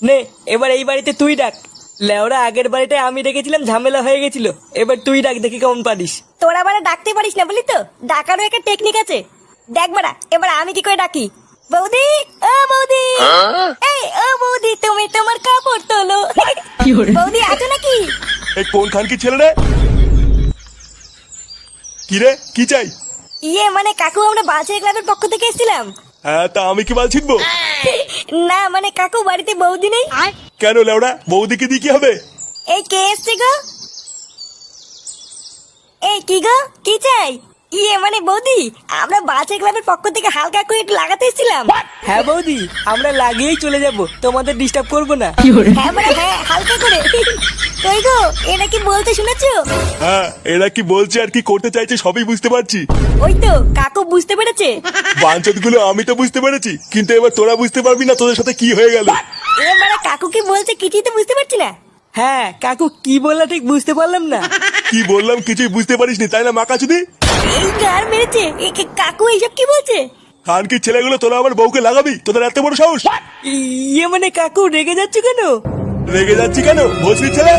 নে এবার এই বাড়িতে তুই ডাক। লেওরা আগের বাড়িটায় আমি ডেকেছিলাম, ঝামেলা হয়ে গেছিল। এবার তুই ডাক, দেখি কেমন পারিস। তোরা মানে ডাকতে পারিস না বলি তো, ডাকারও একটা টেকনিক আছে। দেখ বাড়া, এবার আমি কি করে ডাকি। বৌদি, ও বৌদি, এই ও বৌদি, তুমি তোমার কাপড় তোলো। বৌদি আছো নাকি? এই কোন খান কি ছেলে রে? কি রে, কি চাই? ইয়ে মানে কাকু, আমরা বালছেড়ে ক্লাবের পক্ষ থেকে এসেছিলাম। হ্যাঁ, তা আমি কি বাল ছিটবো? না মানে কাকু, বাড়িতে বৌদি নেই। কেন লেওড়া, বৌদিকে দিয়ে কি হবে? এই কে এসছে গো? এই কি গো, কি চাই? ইয়ে মানে বৌদি, আমরা বালছেড়ে ক্লাবের পক্ষ থেকে হালকা করে একটু লাগাতে এসেছিলাম। হ্যাঁ বৌদি, আমরা লাগিয়েই চলে যাব, তোমাদের ডিস্টার্ব করবো না। হ্যাঁ মানে হ্যাঁ, হালকা করে। কই গো, এটা কি বলতে শুনেছো? হ্যাঁ, এরা কি বলছে আর কি করতে চাইছে সবই বুঝতে পারছি। ওই তো কাকু বুঝতে পেরেছে। বাঞ্চত গুলো আমি তো বুঝতে পেরেছি, কিন্তু এবার তোরা বুঝতে পারবি না তোদের সাথে কি হয়ে গেল। মানে কাকু কি বলছে কিছুই তো বুঝতে পারছি না। হ্যাঁ কাকু কি বললা ঠিক বুঝতে পারলাম না। কি বললাম কিছুই বুঝতে পারিসনি তাই না মাকাচুদি? এই গার মেরেছে, কাকু এইসব কি বলছে? খান কি ছেলেগুলো তোরা আমার বউকে লাগাবি? তোদের এত বড় সাহস! ইয়ে মানে কাকু রেগে যাচ্ছ কেন? রেগে যাচ্ছি কেন, ভোসরির ছেলে?